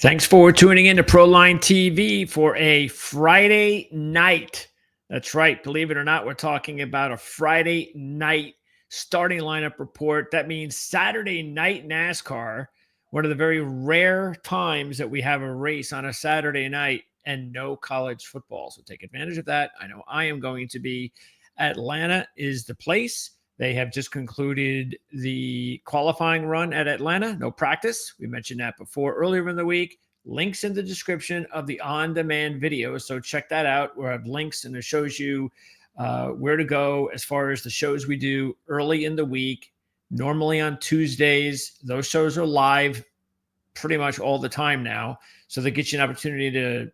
Thanks for tuning in to Proline TV for a Friday night. That's right. Believe it or not, we're talking about a Friday night starting lineup report. That means Saturday night NASCAR, one of the very rare times that we have a race on a Saturday night and no college football. So take advantage of that. I know I am going to be. Atlanta is the place. They have just concluded the qualifying run at Atlanta. No practice. We mentioned that before earlier in the week. Links in the description of the on-demand video. So check that out. We have links and it shows you where to go as far as the shows we do early in the week. Normally on Tuesdays. Those shows are live pretty much all the time now. So they get you an opportunity to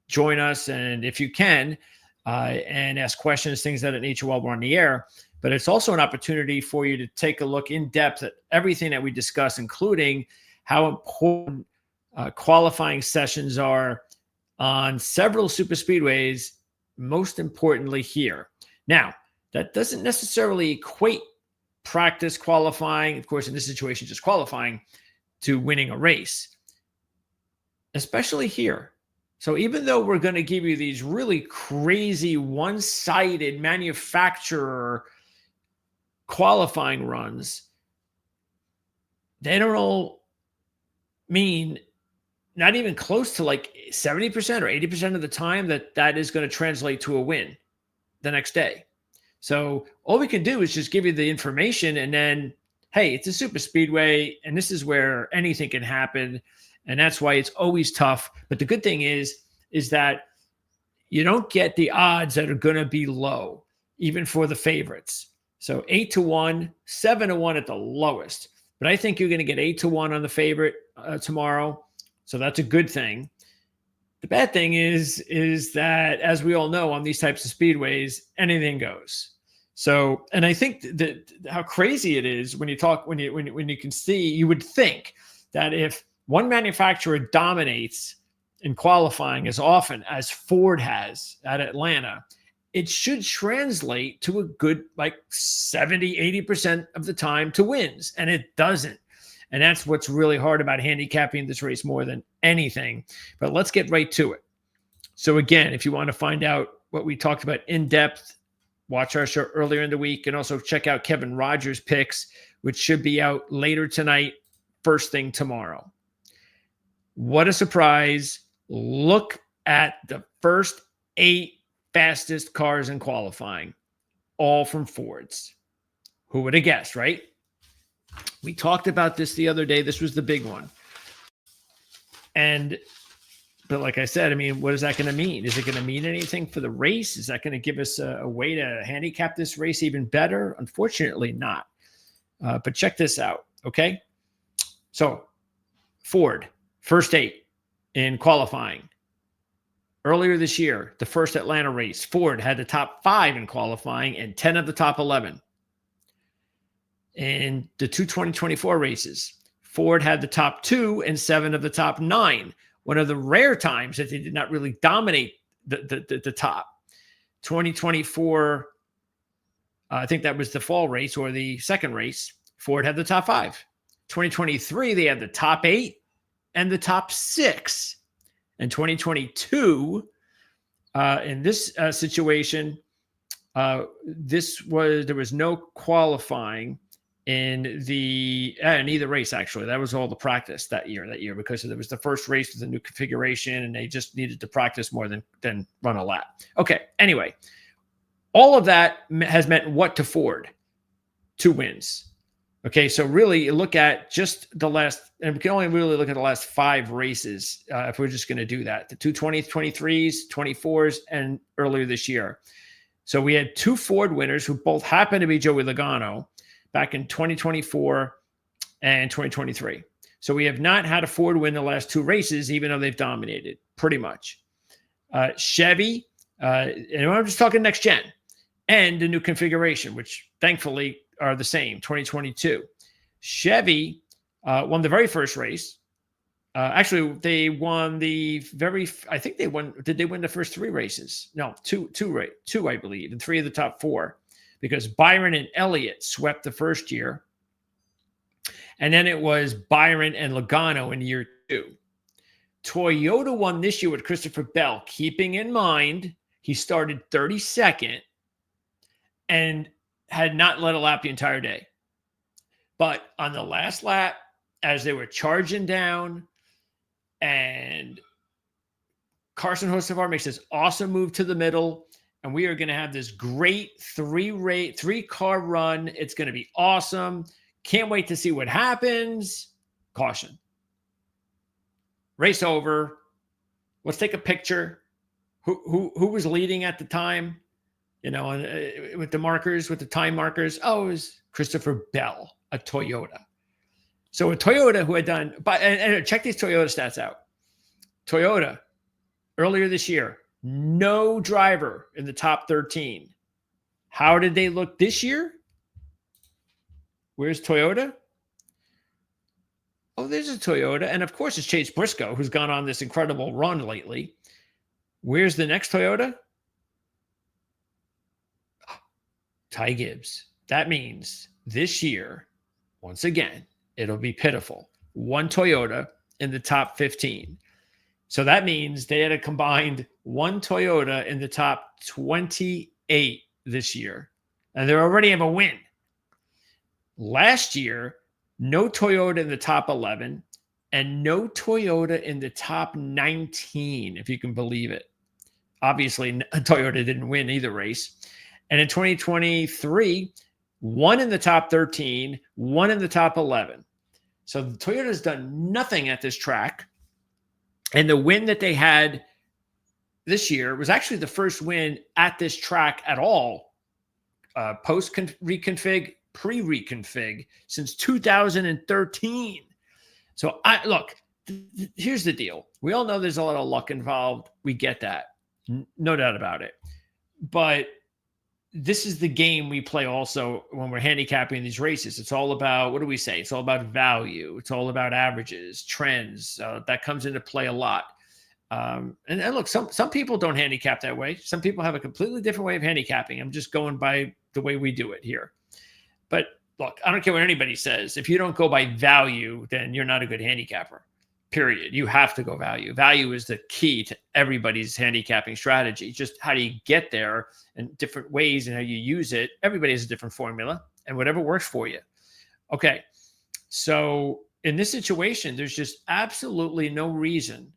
join us. And if you can, and ask questions, things of that nature while we're on the air. But it's also an opportunity for you to take a look in depth at everything that we discuss, including how important qualifying sessions are on several super speedways, most importantly here. Now, that doesn't necessarily equate practice qualifying, of course, in this situation, just qualifying, to winning a race, especially here. So even though we're going to give you these really crazy one-sided manufacturer qualifying runs, they don't all mean not even close to like 70% or 80% of the time that is going to translate to a win the next day. So all we can do is just give you the information and then, hey, it's a super speedway and this is where anything can happen. And that's why it's always tough. But the good thing is that you don't get the odds that are going to be low, even for the favorites. So 8-1, 7-1 at the lowest. But I think you're going to get 8-1 on the favorite tomorrow. So that's a good thing. The bad thing is that, as we all know, on these types of speedways, anything goes. So, and I think that how crazy it is when you talk, when you can see, you would think that if one manufacturer dominates in qualifying as often as Ford has at Atlanta, it should translate to a good like 70, 80% of the time to wins. And it doesn't. And that's what's really hard about handicapping this race more than anything. But let's get right to it. So again, if you want to find out what we talked about in depth, watch our show earlier in the week and also check out Kevin Rogers' picks, which should be out later tonight, first thing tomorrow. What a surprise. Look at the first 8 fastest cars in qualifying, all from Fords. Who would have guessed, right? We talked about this the other day. This was the big one. But like I said, I mean, what is that going to mean? Is it going to mean anything for the race? Is that going to give us a way to handicap this race even better? Unfortunately not. But check this out, okay? So Ford, first 8 in qualifying. Earlier this year, the first Atlanta race, Ford had the top 5 in qualifying and 10 of the top 11. In the 2024 races, Ford had the top 2 and 7 of the top 9. One of the rare times that they did not really dominate the top. 2024, I think that was the fall race or the second race, Ford had the top 5. 2023, they had the top 8 and the top 6. In 2022, in this situation, there was no qualifying in either race, actually. That was all the practice that year because it was the first race with a new configuration and they just needed to practice more than run a lap. Okay, anyway, all of that has meant what to Ford? 2 wins. Okay, so really look at just the last, and we can only really look at the last 5 races if we're just going to do that. The 23s, 24s, and earlier this year. So we had 2 Ford winners who both happened to be Joey Logano back in 2024 and 2023. So we have not had a Ford win the last 2 races, even though they've dominated pretty much. Chevy, and I'm just talking next gen, and the new configuration, which thankfully are the same, 2022. Chevy won the very first race. Actually, they won I think they won, did they win the first 3 races? No, two, I believe, and 3 of the top 4, because Byron and Elliott swept the first year. And then it was Byron and Logano in year 2. Toyota won this year with Christopher Bell, keeping in mind he started 32nd and had not led a lap the entire day. But on the last lap, as they were charging down, and Carson Hocevar makes this awesome move to the middle, and we are going to have this great three-car run. It's going to be awesome. Can't wait to see what happens. Caution. Race over. Let's take a picture. Who was leading at the time? You know, with the markers, with the time markers. Oh, it was Christopher Bell, a Toyota. So a Toyota who had done, and check these Toyota stats out. Toyota, earlier this year, no driver in the top 13. How did they look this year? Where's Toyota? Oh, there's a Toyota. And of course, it's Chase Briscoe, who's gone on this incredible run lately. Where's the next Toyota? Ty Gibbs. That means this year, once again, it'll be pitiful. One Toyota in the top 15. So that means they had a combined one Toyota in the top 28 this year. And they already have a win. Last year, no Toyota in the top 11 and no Toyota in the top 19, if you can believe it. Obviously, Toyota didn't win either race. And in 2023, one in the top 13, one in the top 11. So Toyota's done nothing at this track. And the win that they had this year was actually the first win at this track at all, post-reconfig, pre-reconfig, since 2013. So look, here's the deal. We all know there's a lot of luck involved. We get that. No doubt about it. But this is the game we play also when we're handicapping these races. It's all about, what do we say? It's all about value. It's all about averages, trends. That comes into play a lot. And look, some people don't handicap that way. Some people have a completely different way of handicapping. I'm just going by the way we do it here. But look, I don't care what anybody says. If you don't go by value, then you're not a good handicapper. Period. You have to go value. Value is the key to everybody's handicapping strategy. Just how do you get there and different ways and how you use it. Everybody has a different formula and whatever works for you. Okay. So in this situation, there's just absolutely no reason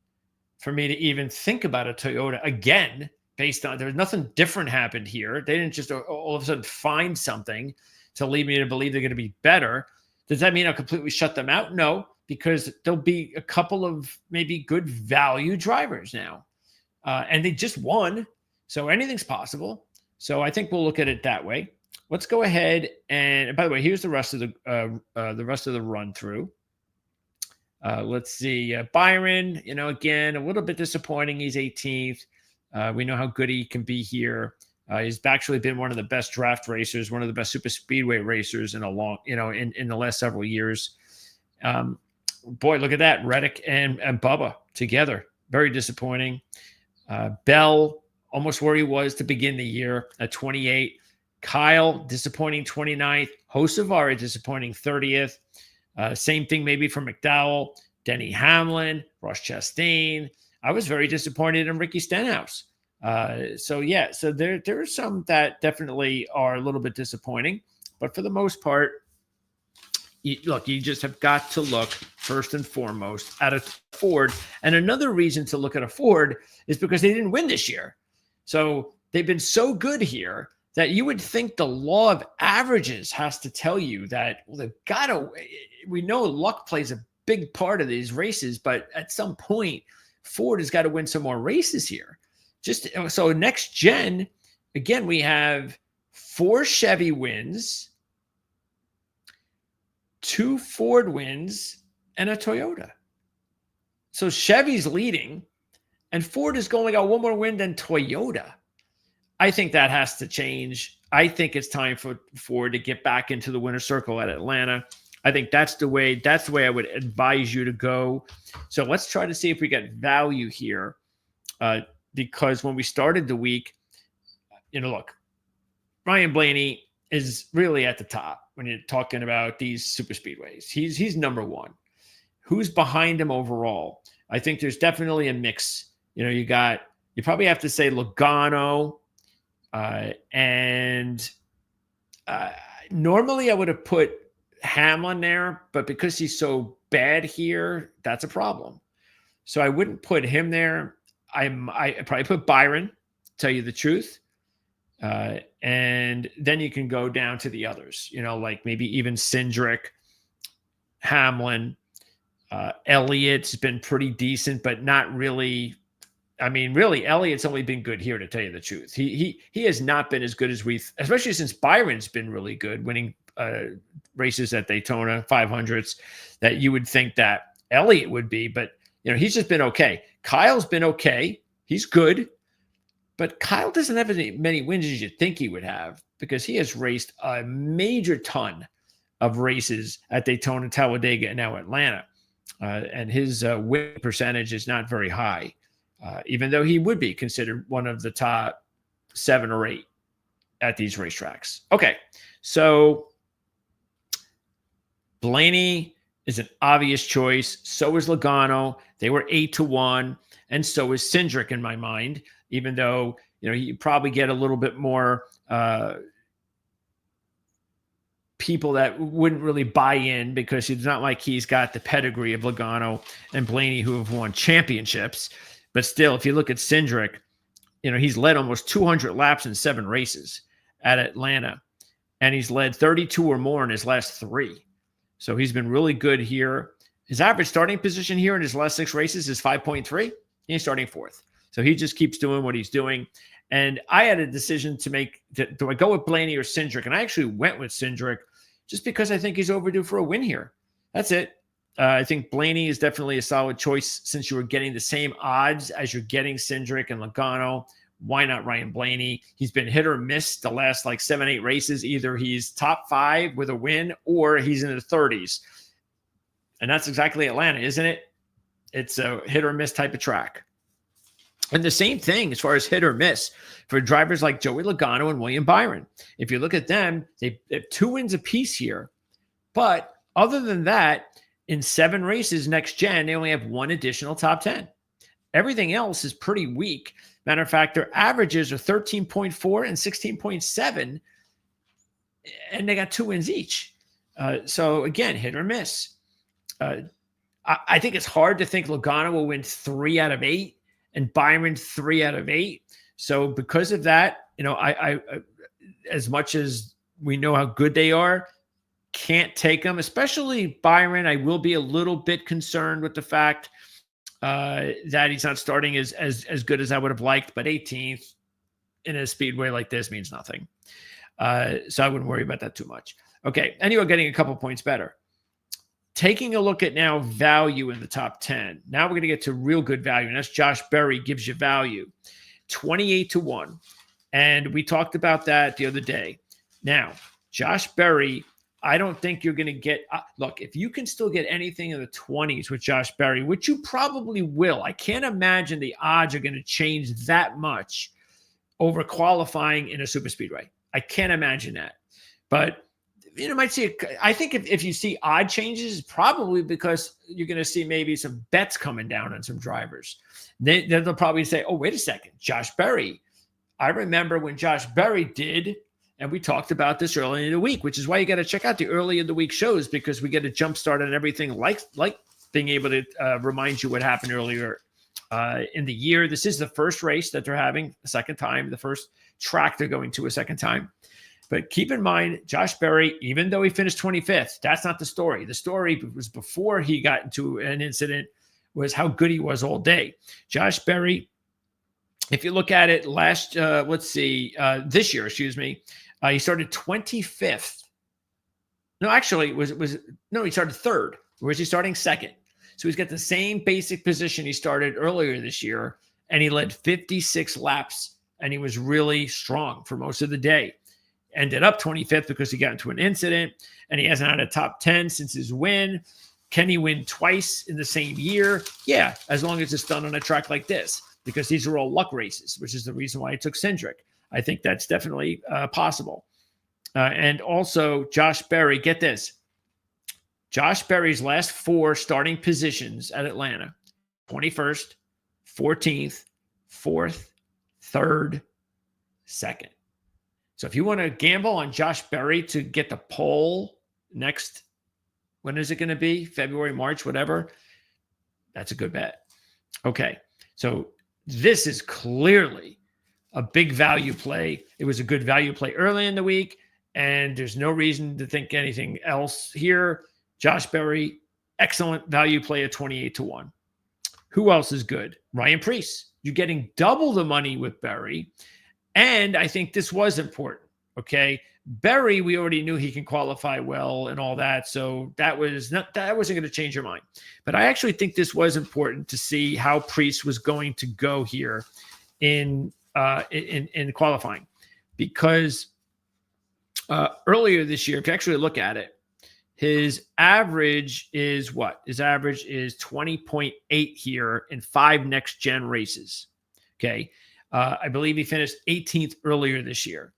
for me to even think about a Toyota again, based on, there's nothing different happened here. They didn't just all of a sudden find something to lead me to believe they're going to be better. Does that mean I'll completely shut them out? No, because there'll be a couple of maybe good value drivers now. And they just won. So anything's possible. So I think we'll look at it that way. Let's go ahead. And by the way, here's the rest of the run through. Let's see. Byron, again, a little bit disappointing. He's 18th. We know how good he can be here. He's actually been one of the best draft racers, one of the best super speedway racers in in the last several years. Boy, look at that. Reddick and Bubba together. Very disappointing. Bell, almost where he was to begin the year at 28. Kyle, disappointing 29th. Hocevar, disappointing 30th. Same thing maybe for McDowell, Denny Hamlin, Ross Chastain. I was very disappointed in Ricky Stenhouse. So there are some that definitely are a little bit disappointing, but for the most part, you just have got to look first and foremost at a Ford. And another reason to look at a Ford is because they didn't win this year. So they've been so good here that you would think the law of averages has to tell you that, well, they've got to, we know luck plays a big part of these races, but at some point, Ford has got to win some more races here. Just so next gen, again, we have 4 Chevy wins, 2 Ford wins, and a Toyota. So Chevy's leading, and Ford is going out one more win than Toyota. I think that has to change. I think it's time for Ford to get back into the winner's circle at Atlanta. I think that's the way I would advise you to go. So let's try to see if we get value here. Because when we started the week, look, Ryan Blaney is really at the top when you're talking about these super speedways. He's number one. Who's behind him overall? I think there's definitely a mix. You probably have to say Logano, and uh, normally I would have put Hamlin there, but because he's so bad here, that's a problem. So I wouldn't put him there. I probably put Byron, tell you the truth. And then you can go down to the others, like maybe even Cindric, Hamlin, Elliott's been pretty decent, but not really. I mean, really, Elliott's only been good here, to tell you the truth. He has not been as good as especially since Byron's been really good, winning races at Daytona 500s, that you would think that Elliott would be, but he's just been okay. Kyle's been okay. He's good, but Kyle doesn't have as many wins as you think he would have, because he has raced a major ton of races at Daytona, Talladega, and now Atlanta. And his win percentage is not very high, even though he would be considered one of the top 7 or 8 at these racetracks. Okay, so Blaney is an obvious choice. So is Logano. They were 8-1, and so is Cindric in my mind, even though you probably get a little bit more people that wouldn't really buy in, because it's not like he's got the pedigree of Logano and Blaney, who have won championships. But still, if you look at Cindric, he's led almost 200 laps in 7 races at Atlanta, and he's led 32 or more in his last 3. So he's been really good here. His average starting position here in his last 6 races is 5.3. He's starting 4th. So he just keeps doing what he's doing. And I had a decision to make. Do I go with Blaney or Cindric? And I actually went with Cindric just because I think he's overdue for a win here. That's it. I think Blaney is definitely a solid choice, since you were getting the same odds as you're getting Cindric and Logano. Why not Ryan Blaney? He's been hit or miss the last 7-8 races. Either he's top 5 with a win, or he's in the 30s. And that's exactly Atlanta, isn't it? It's a hit or miss type of track. And the same thing as far as hit or miss for drivers like Joey Logano and William Byron. If you look at them, they have 2 wins apiece here. But other than that, in 7 races next gen, they only have 1 additional top 10. Everything else is pretty weak. Matter of fact, their averages are 13.4 and 16.7, and they got 2 wins each. So again, hit or miss. I think it's hard to think Logano will win 3 out of 8 and Byron 3 out of 8. So because of that, I as much as we know how good they are, can't take them, especially Byron. I will be a little bit concerned with the fact that he's not starting as good as I would have liked, but 18th in a speedway like this means nothing. So I wouldn't worry about that too much. Okay, and you're getting a couple points better. Taking a look at now value in the top 10. Now we're going to get to real good value, and that's Josh Berry gives you value. 28-1. And we talked about that the other day. Now, Josh Berry, I don't think you're going to get look, if you can still get anything in the 20s with Josh Berry, which you probably will. I can't imagine the odds are going to change that much over qualifying in a super speedway. I can't imagine that. But might see I think if you see odd changes, it's probably because you're going to see maybe some bets coming down on some drivers. They'll probably say, oh, wait a second, Josh Berry. I remember when Josh Berry did, and we talked about this early in the week, which is why you got to check out the early in the week shows, because we get a jump start on everything, like being able to remind you what happened earlier in the year. This is the first race that they're having a second time, the first track they're going to a second time. But keep in mind, Josh Berry, even though he finished 25th, that's not the story. The story was before he got into an incident, was how good he was all day. Josh Berry, if you look at it this year, he started 25th. No, actually, he started 3rd. Or was he starting 2nd? So he's got the same basic position he started earlier this year, and he led 56 laps, and he was really strong for most of the day. Ended up 25th because he got into an incident, and he hasn't had a top 10 since his win. Can he win twice in the same year? Yeah, as long as it's done on a track like this, because these are all luck races, which is the reason why I took Cindric. I think that's definitely possible. And also, Josh Berry, get this. Josh Berry's last 4 starting positions at Atlanta 21st, 14th, 4th, 3rd, 2nd. So if you want to gamble on Josh Berry to get the pole next, when is it going to be? February, March, whatever. That's a good bet. Okay. So this is clearly a big value play. It was a good value play early in the week, and there's no reason to think anything else here. Josh Berry, excellent value play at 28-1. Who else is good? Ryan Preece. You're getting double the money with Berry. And I think this was important. Okay. Berry, we already knew he can qualify well and all that. So that wasn't going to change your mind. But I actually think this was important to see how Preece was going to go here in qualifying. Because earlier this year, if you actually look at it, his average is what? His average is 20.8 here in 5 next-gen races. Okay. I believe he finished 18th earlier this year.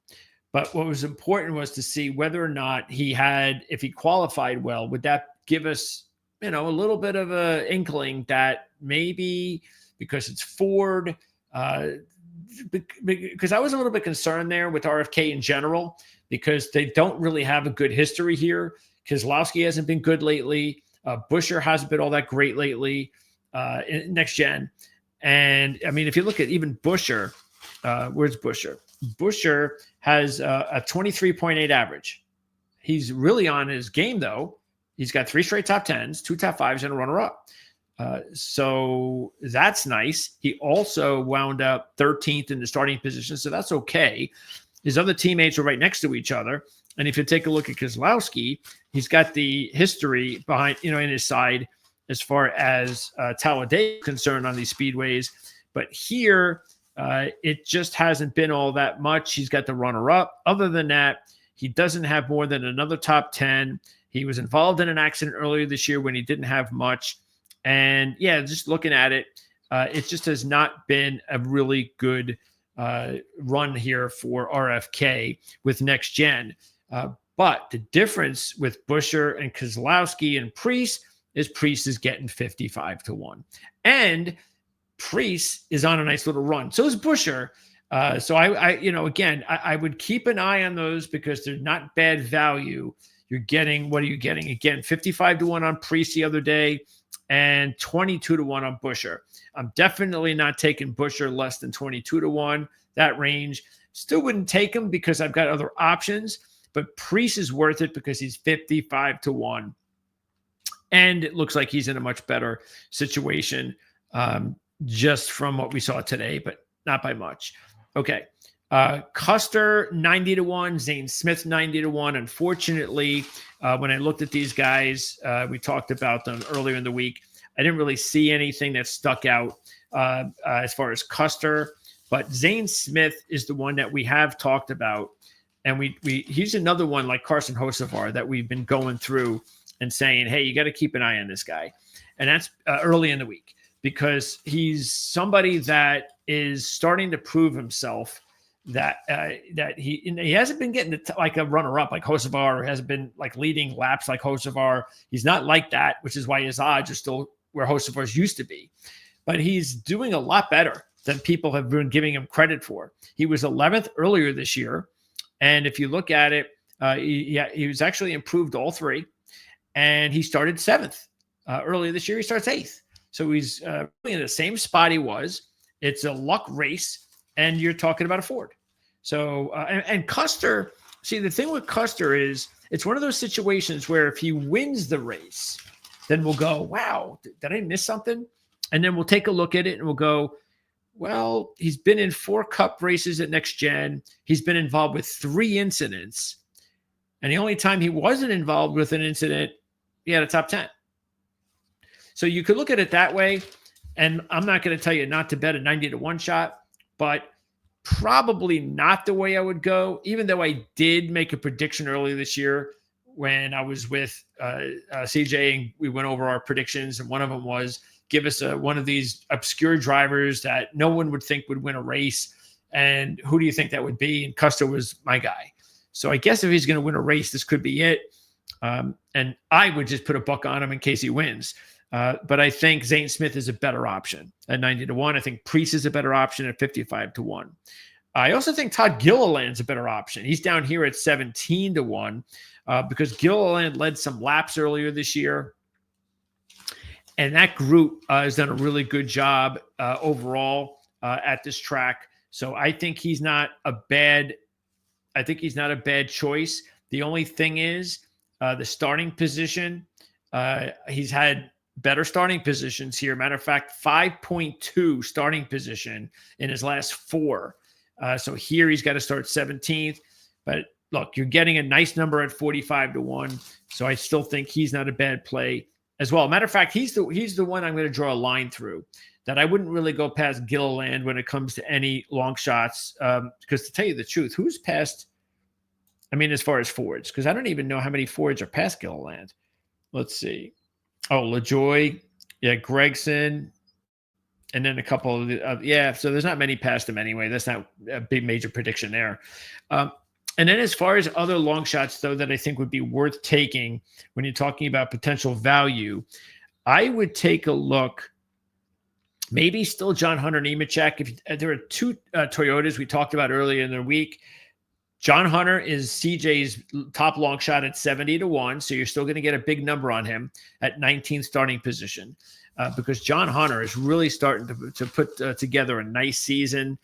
But what was important was to see whether or not if he qualified well, would that give us, a little bit of an inkling that maybe because it's Ford, because I was a little bit concerned there with RFK in general, because they don't really have a good history here. Keselowski hasn't been good lately. Buescher hasn't been all that great lately in next gen. And I mean, if you look at even Buescher, where's Buescher? Buescher has a 23.8 average. He's really on his game, though. He's got 3 straight top 10s, 2 top 5s, and a runner-up. So that's nice. He also wound up 13th in the starting position, so that's okay. His other teammates are right next to each other. And if you take a look at Keselowski, he's got the history behind, in his side as far as Talladega is concerned on these speedways. But here, it just hasn't been all that much. He's got the runner-up. Other than that, he doesn't have more than another top 10. He was involved in an accident earlier this year when he didn't have much. And, yeah, just looking at it, it just has not been a really good run here for RFK with next gen. But the difference with Buescher and Keselowski and Preece is getting 55-1. And Preece is on a nice little run. So is Buescher. So I would keep an eye on those because they're not bad value. What are you getting? Again, 55-1 on Preece the other day and 22-1 on Buescher. I'm definitely not taking Buescher less than 22-1, that range. Still wouldn't take him because I've got other options, but Preece is worth it because he's 55-1. And it looks like he's in a much better situation just from what we saw today, but not by much. Okay. Custer 90-1, Zane Smith 90-1. Unfortunately, when I looked at these guys, we talked about them earlier in the week. I didn't really see anything that stuck out as far as Custer, but Zane Smith is the one that we have talked about. And he's another one like Carson Hocevar that we've been going through and saying, hey, you got to keep an eye on this guy. And that's early in the week because he's somebody that is starting to prove himself that he hasn't been getting like a runner-up like Hocevar, or hasn't been like leading laps like Hocevar. He's not like that, which is why his odds are still where Hocevar's used to be. But he's doing a lot better than people have been giving him credit for. He was 11th earlier this year. And if you look at it, he was actually improved all 3. And he started 7th. Earlier this year, he starts 8th. So he's really in the same spot he was. It's a luck race, and you're talking about a Ford. So, and Custer, see, the thing with Custer is it's one of those situations where if he wins the race, then we'll go, wow, did I miss something? And then we'll take a look at it and we'll go, well, he's been in 4 cup races at Next Gen. He's been involved with 3 incidents. And the only time he wasn't involved with an incident, he had a top 10. So you could look at it that way. And I'm not going to tell you not to bet a 90-1 shot, but probably not the way I would go, even though I did make a prediction earlier this year when I was with CJ and we went over our predictions. And one of them was give us one of these obscure drivers that no one would think would win a race. And who do you think that would be? And Custer was my guy. So I guess if he's going to win a race, this could be it. And I would just put a buck on him in case he wins. But I think Zane Smith is a better option at 90-1. I think Priest is a better option at 55-1. I also think Todd Gilliland's a better option. He's down here at 17-1 because Gilliland led some laps earlier this year. And that group has done a really good job overall at this track. So I think he's not a bad choice. The only thing is the starting position. He's had better starting positions here. Matter of fact, 5.2 starting position in his last 4. So here he's got to start 17th. But look, you're getting a nice number at 45-1. So I still think he's not a bad play as well. Matter of fact, he's the one I'm going to draw a line through, that I wouldn't really go past Gilliland when it comes to any long shots. Because to tell you the truth, who's past, as far as Fords, because I don't even know how many Fords are past Gilliland. Let's see. Oh, LaJoy, Gregson, and then a couple of so there's not many past him anyway. That's not a big major prediction there. And then as far as other long shots, though, that I think would be worth taking when you're talking about potential value, I would take a look, maybe still John Hunter Nemechek. If there are 2 Toyotas we talked about earlier in the week. John Hunter is CJ's top long shot at 70-1, so you're still going to get a big number on him at 19th starting position because John Hunter is really starting to put together a nice season,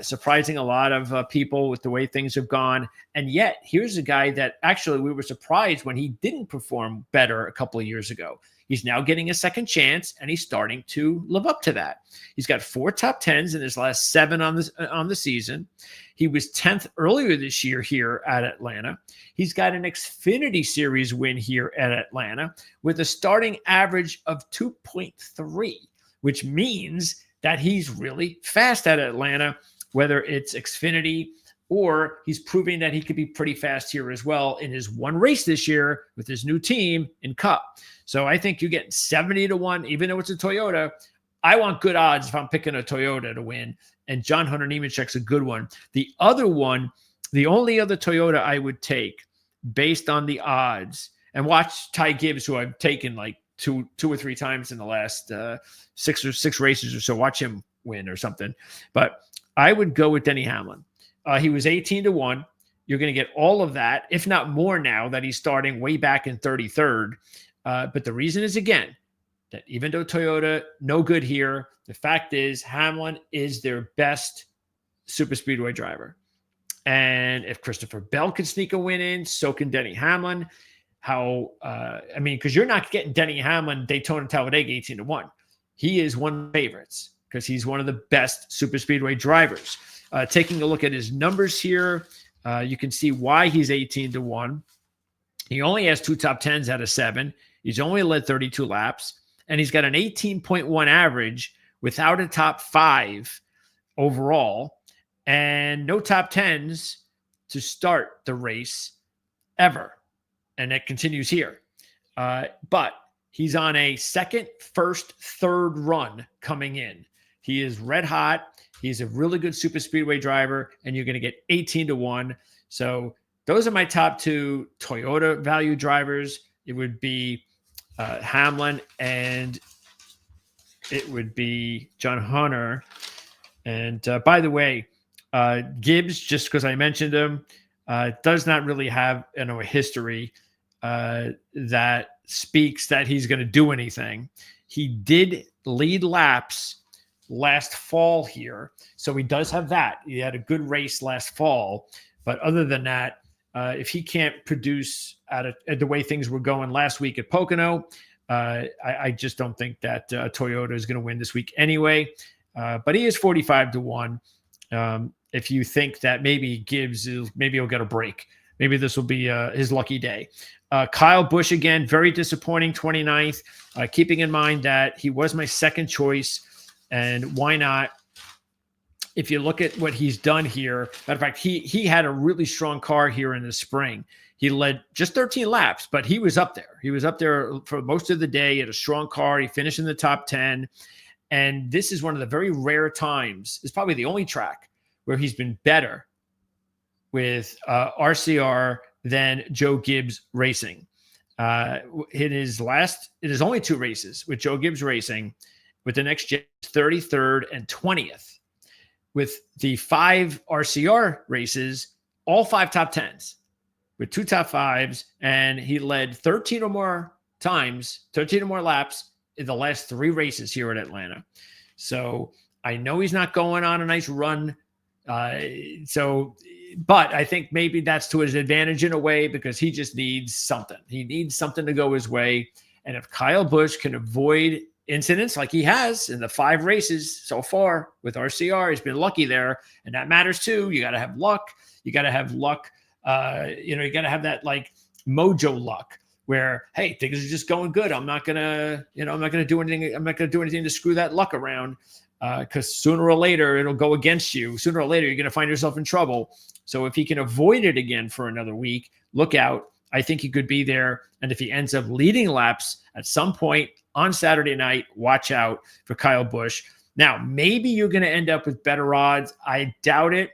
surprising a lot of people with the way things have gone. And yet, here's a guy that actually we were surprised when he didn't perform better a couple of years ago. He's now getting a second chance, and he's starting to live up to that. He's got 4 top 10s in his last 7 on the season. He was 10th earlier this year here at Atlanta. He's got an Xfinity Series win here at Atlanta with a starting average of 2.3, which means that he's really fast at Atlanta, whether it's Xfinity or he's proving that he could be pretty fast here as well in his one race this year with his new team in Cup. So I think you get 70-1, even though it's a Toyota. I want good odds if I'm picking a Toyota to win, and John Hunter Nemechek's a good one. The other one, the only other Toyota I would take based on the odds, and watch Ty Gibbs, who I've taken like two or three times in the last 6 races or so. Watch him win or something. But I would go with Denny Hamlin. He was 18-1. You're going to get all of that, if not more now that he's starting way back in 33rd. But the reason is, again, that even though Toyota, no good here, the fact is Hamlin is their best super speedway driver. And if Christopher Bell can sneak a win in, so can Denny Hamlin. Because you're not getting Denny Hamlin, Daytona Talladega 18-1. He is one of the favorites because he's one of the best super speedway drivers. Taking a look at his numbers here, you can see why he's 18-1. He only has 2 top 10s out of 7. He's only led 32 laps, and he's got an 18.1 average without a top 5 overall, and no top 10s to start the race ever. And that continues here. But he's on a second, first, third run coming in. He is red hot. He's a really good super speedway driver, and you're going to get 18-1. So those are my top 2 Toyota value drivers. It would be Hamlin, and it would be John Hunter. And by the way, Gibbs, just because I mentioned him, does not really have a history that speaks that he's going to do anything. He did lead laps last fall here, so he does have that. He had a good race last fall, but other than that, if he can't produce at the way things were going last week at Pocono, I just don't think that Toyota is going to win this week anyway. But he is 45-1. If you think that maybe he'll get a break, maybe this will be his lucky day. Kyle Busch, again, very disappointing, 29th. Keeping in mind that he was my second choice, and why not? If you look at what he's done here, matter of fact, he had a really strong car here in the spring. He led just 13 laps, but he was up there. He was up there for most of the day. He had a strong car. He finished in the top 10. And this is one of the very rare times. It's probably the only track where he's been better with RCR than Joe Gibbs Racing. In his only 2 races with Joe Gibbs Racing, with the next gen 33rd and 20th. With the 5 RCR races, all 5 top 10s with 2 top 5s, and he led 13 or more laps in the last 3 races here at Atlanta. So I know he's not going on a nice run. But I think maybe that's to his advantage in a way, because he just needs something. He needs something to go his way. And if Kyle Busch can avoid incidents like he has in the 5 races so far with RCR, he's been lucky there. And that matters too. You got to have luck. You got to have luck. You got to have that like mojo luck where, hey, things are just going good. I'm not going to do anything. I'm not going to do anything to screw that luck around. Because sooner or later it'll go against you. Sooner or later you're going to find yourself in trouble. So if he can avoid it again for another week, look out. I think he could be there. And if he ends up leading laps at some point on Saturday night, watch out for Kyle Busch. Now, maybe you're going to end up with better odds. I doubt it,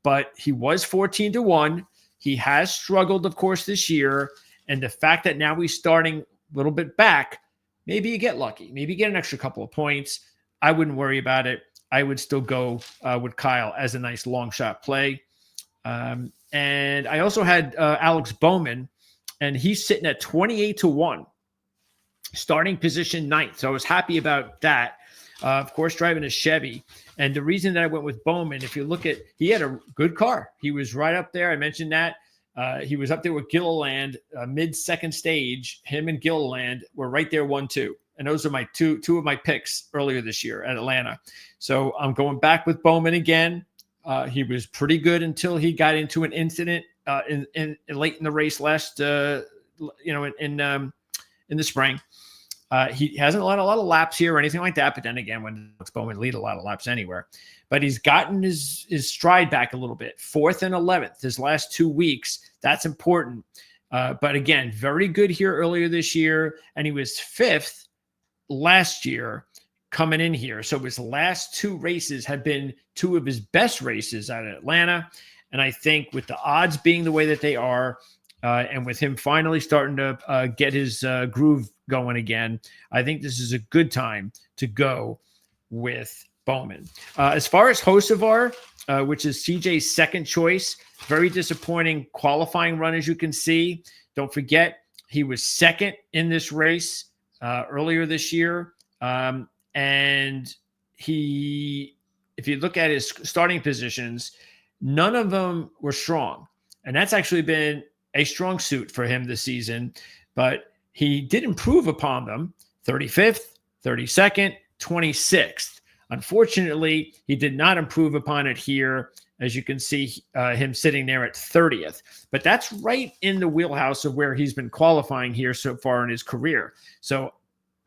but he was 14-1. He has struggled, of course, this year. And the fact that now he's starting a little bit back, maybe you get lucky. Maybe you get an extra couple of points. I wouldn't worry about it. I would still go with Kyle as a nice long shot play. And I also had Alex Bowman, and he's sitting at 28-1, starting position 9th. So I was happy about that. Of course, driving a Chevy. And the reason that I went with Bowman, if you look at, he had a good car. He was right up there. I mentioned that. He was up there with Gilliland, mid-second stage. Him and Gilliland were right there 1-2. And those are my two of my picks earlier this year at Atlanta. So I'm going back with Bowman again. He was pretty good until he got into an incident in late in the race last, in the spring. He hasn't led a lot of laps here or anything like that. But then again, when Bowman lead a lot of laps anywhere, but he's gotten his stride back a little bit. 4th and 11th, his last 2 weeks. That's important. But again, very good here earlier this year. And he was 5th last year coming in here. So his last 2 races have been 2 of his best races out of Atlanta. And I think with the odds being the way that they are, and with him finally starting to get his groove going again, I think this is a good time to go with Bowman. As far as Hocevar, which is CJ's second choice, very disappointing qualifying run, as you can see. Don't forget, he was 2nd in this race earlier this year. And if you look at his starting positions, none of them were strong. And that's actually been a strong suit for him this season. But he did improve upon them: 35th, 32nd, 26th. Unfortunately, he did not improve upon it here. As you can see, him sitting there at 30th. But that's right in the wheelhouse of where he's been qualifying here so far in his career. So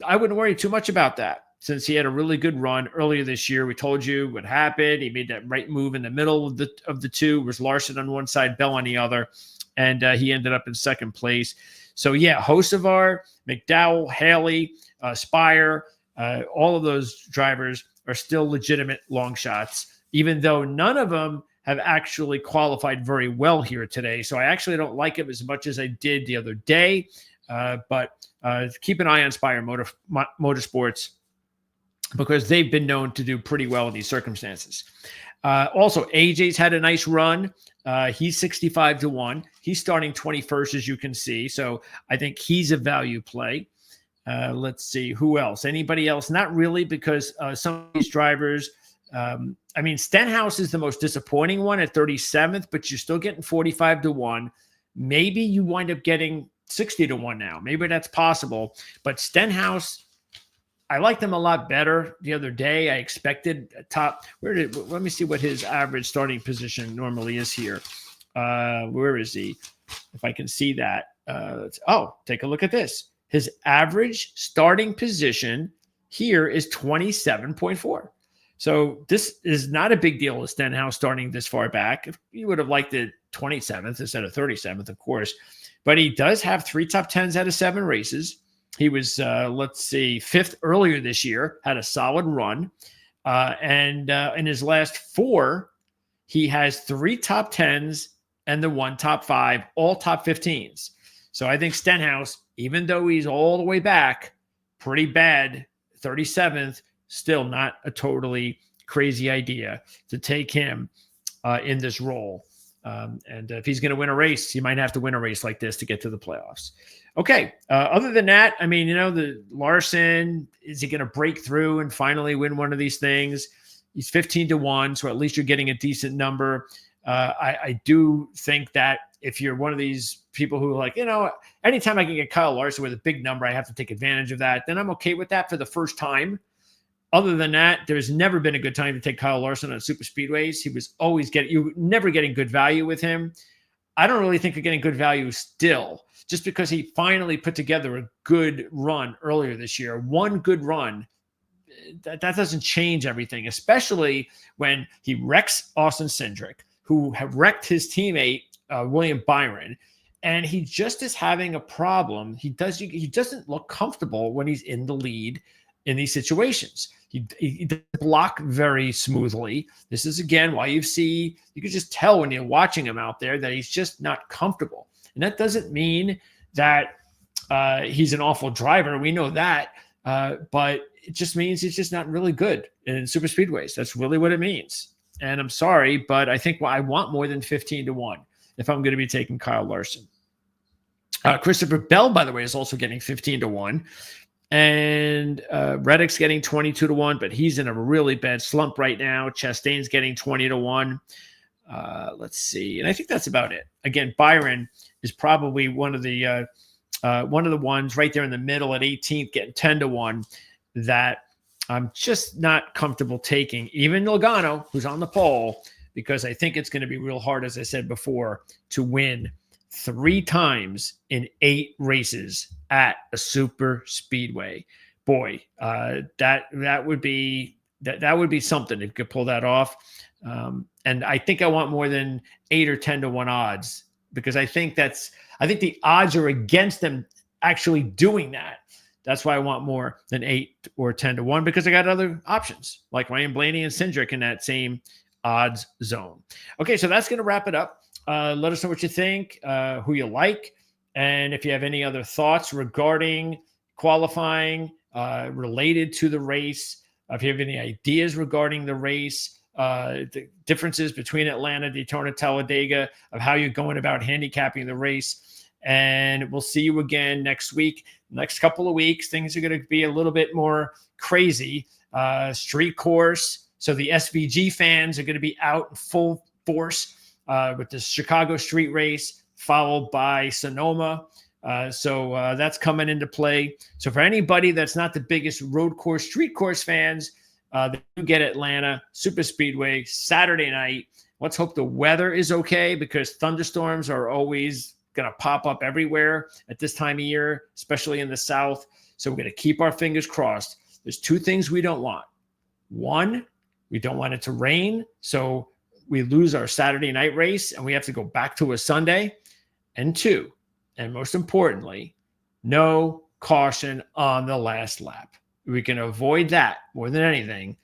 I wouldn't worry too much about that, since he had a really good run earlier this year. We told you what happened. He made that right move in the middle of the 2. Was Larson on one side, Bell on the other, and he ended up in 2nd place. So yeah, Hocevar, McDowell, Haley, Spire, all of those drivers are still legitimate long shots, even though none of them have actually qualified very well here today. So I actually don't like him as much as I did the other day. But keep an eye on Spire Motorsports, because they've been known to do pretty well in these circumstances. Also, AJ's had a nice run. He's 65-1. He's starting 21st, as you can see. So I think he's a value play. Let's see, who else? Anybody else? Not really, because some of these drivers, Stenhouse is the most disappointing one at 37th, but you're still getting 45-1. Maybe you wind up getting 60-1 now. Maybe that's possible. But Stenhouse, I liked him a lot better the other day. I expected a top. Let me see what his average starting position normally is here. Where is he? If I can see that. Take a look at this. His average starting position here is 27.4. So this is not a big deal with Stenhouse starting this far back. If you would have liked it 27th instead of 37th, of course. But he does have 3 top 10s out of 7 races. He was, 5th earlier this year, had a solid run. And in his last 4, he has 3 top 10s and the 1 top 5, all top 15s. So I think Stenhouse even though he's all the way back, pretty bad, 37th, still not a totally crazy idea to take him in this role. And if he's going to win a race, he might have to win a race like this to get to the playoffs. Okay. Other than that, I mean, the Larson, is he going to break through and finally win one of these things? He's 15-1, so at least you're getting a decent number. I do think that if you're one of these people who are like, anytime I can get Kyle Larson with a big number, I have to take advantage of that, then I'm okay with that for the first time. Other than that, there's never been a good time to take Kyle Larson on super speedways. He was always you're never getting good value with him. I don't really think you're getting good value still, just because he finally put together a good run earlier this year. One good run, that doesn't change everything, especially when he wrecks Austin Cindric, who have wrecked his teammate, William Byron. And he just is having a problem. He doesn't look comfortable when he's in the lead in these situations. He doesn't block very smoothly. This is, again, why you can just tell when you're watching him out there that he's just not comfortable. And that doesn't mean that he's an awful driver. We know that. But it just means he's just not really good in super speedways. That's really what it means. And I'm sorry, but I think I want more than 15-1 if I'm going to be taking Kyle Larson. Christopher Bell, by the way, is also getting 15-1. And Reddick's getting 22-1, but he's in a really bad slump right now. Chastain's getting 20-1. Let's see. And I think that's about it. Again, Byron is probably one of the ones right there in the middle at 18th, getting 10-1 that I'm just not comfortable taking. Even Logano, who's on the pole, because I think it's going to be real hard, as I said before, to win 3 times in 8 races at a super speedway. Boy, that would be something if you could pull that off. And I think I want more than 8 or 10-1 odds, because I think the odds are against them actually doing that. That's why I want more than 8 or 10-1, because I got other options like Ryan Blaney and Cindric in that same odds zone. Okay, so that's going to wrap it up. Let us know what you think, who you like, and if you have any other thoughts regarding qualifying related to the race. If you have any ideas regarding the race, the differences between Atlanta, Daytona, Talladega, of how you're going about handicapping the race. And we'll see you again next week. Next couple of weeks, things are going to be a little bit more crazy. Street course. So the SVG fans are going to be out in full force with the Chicago street race, followed by Sonoma. So that's coming into play. So for anybody that's not the biggest road course, street course fans, they do get Atlanta Super Speedway Saturday night. Let's hope the weather is okay, because thunderstorms are always going to pop up everywhere at this time of year, especially in the South. So we're going to keep our fingers crossed. There's 2 things we don't want. 1, we don't want it to rain, so we lose our Saturday night race and we have to go back to a Sunday. And 2, and most importantly, no caution on the last lap. We can avoid that more than anything.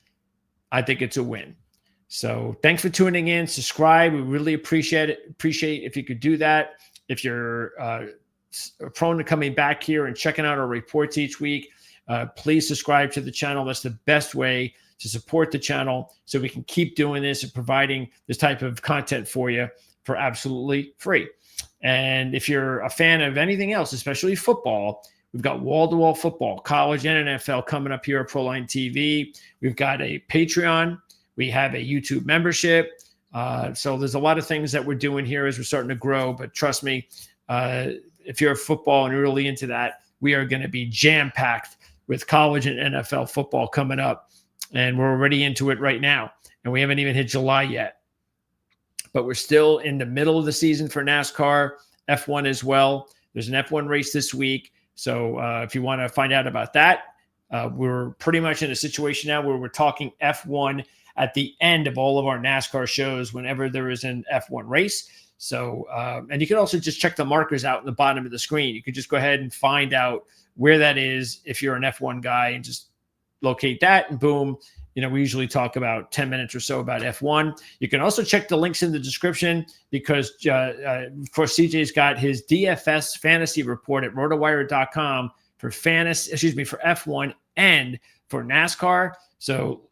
I think it's a win. So thanks for tuning in. Subscribe. We really appreciate it. Appreciate if you could do that. If you're prone to coming back here and checking out our reports each week, please subscribe to the channel. That's the best way to support the channel, so we can keep doing this and providing this type of content for you for absolutely free. And if you're a fan of anything else, especially football, we've got wall-to-wall football, college and NFL coming up here at Proline TV. We've got a Patreon. We have a YouTube membership. So there's a lot of things that we're doing here as we're starting to grow. But trust me, if you're a football and you're really into that, we are going to be jam-packed with college and NFL football coming up. And we're already into it right now. And we haven't even hit July yet. But we're still in the middle of the season for NASCAR, F1 as well. There's an F1 race this week. So if you want to find out about that, we're pretty much in a situation now where we're talking F1 at the end of all of our NASCAR shows whenever there is an F1 race. So, and you can also just check the markers out in the bottom of the screen. You can just go ahead and find out where that is if you're an F1 guy, and just locate that, and boom, We usually talk about 10 minutes or so about F1. You can also check the links in the description because, of course, CJ's got his DFS fantasy report at rotowire.com for for F1 and for NASCAR. So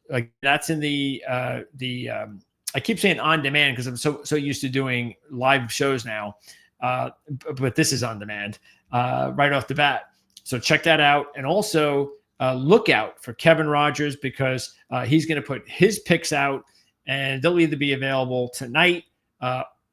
that's in the I keep saying on demand because I'm so used to doing live shows now, but this is on demand right off the bat. So check that out, and also look out for Kevin Rogers because he's going to put his picks out, and they'll either be available tonight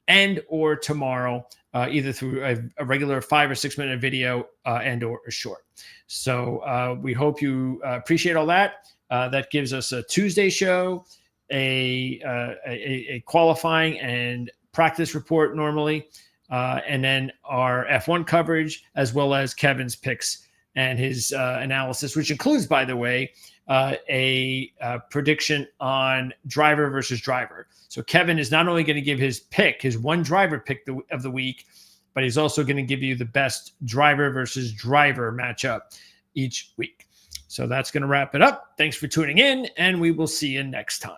and or tomorrow, either through a regular 5 or 6 minute video and or a short. So we hope you appreciate all that. That gives us a Tuesday show, a qualifying and practice report normally, and then our F1 coverage, as well as Kevin's picks and his analysis, which includes, by the way, a prediction on driver versus driver. So Kevin is not only going to give his pick, his one driver pick of the week, but he's also going to give you the best driver versus driver matchup each week. So that's going to wrap it up. Thanks for tuning in, and we will see you next time.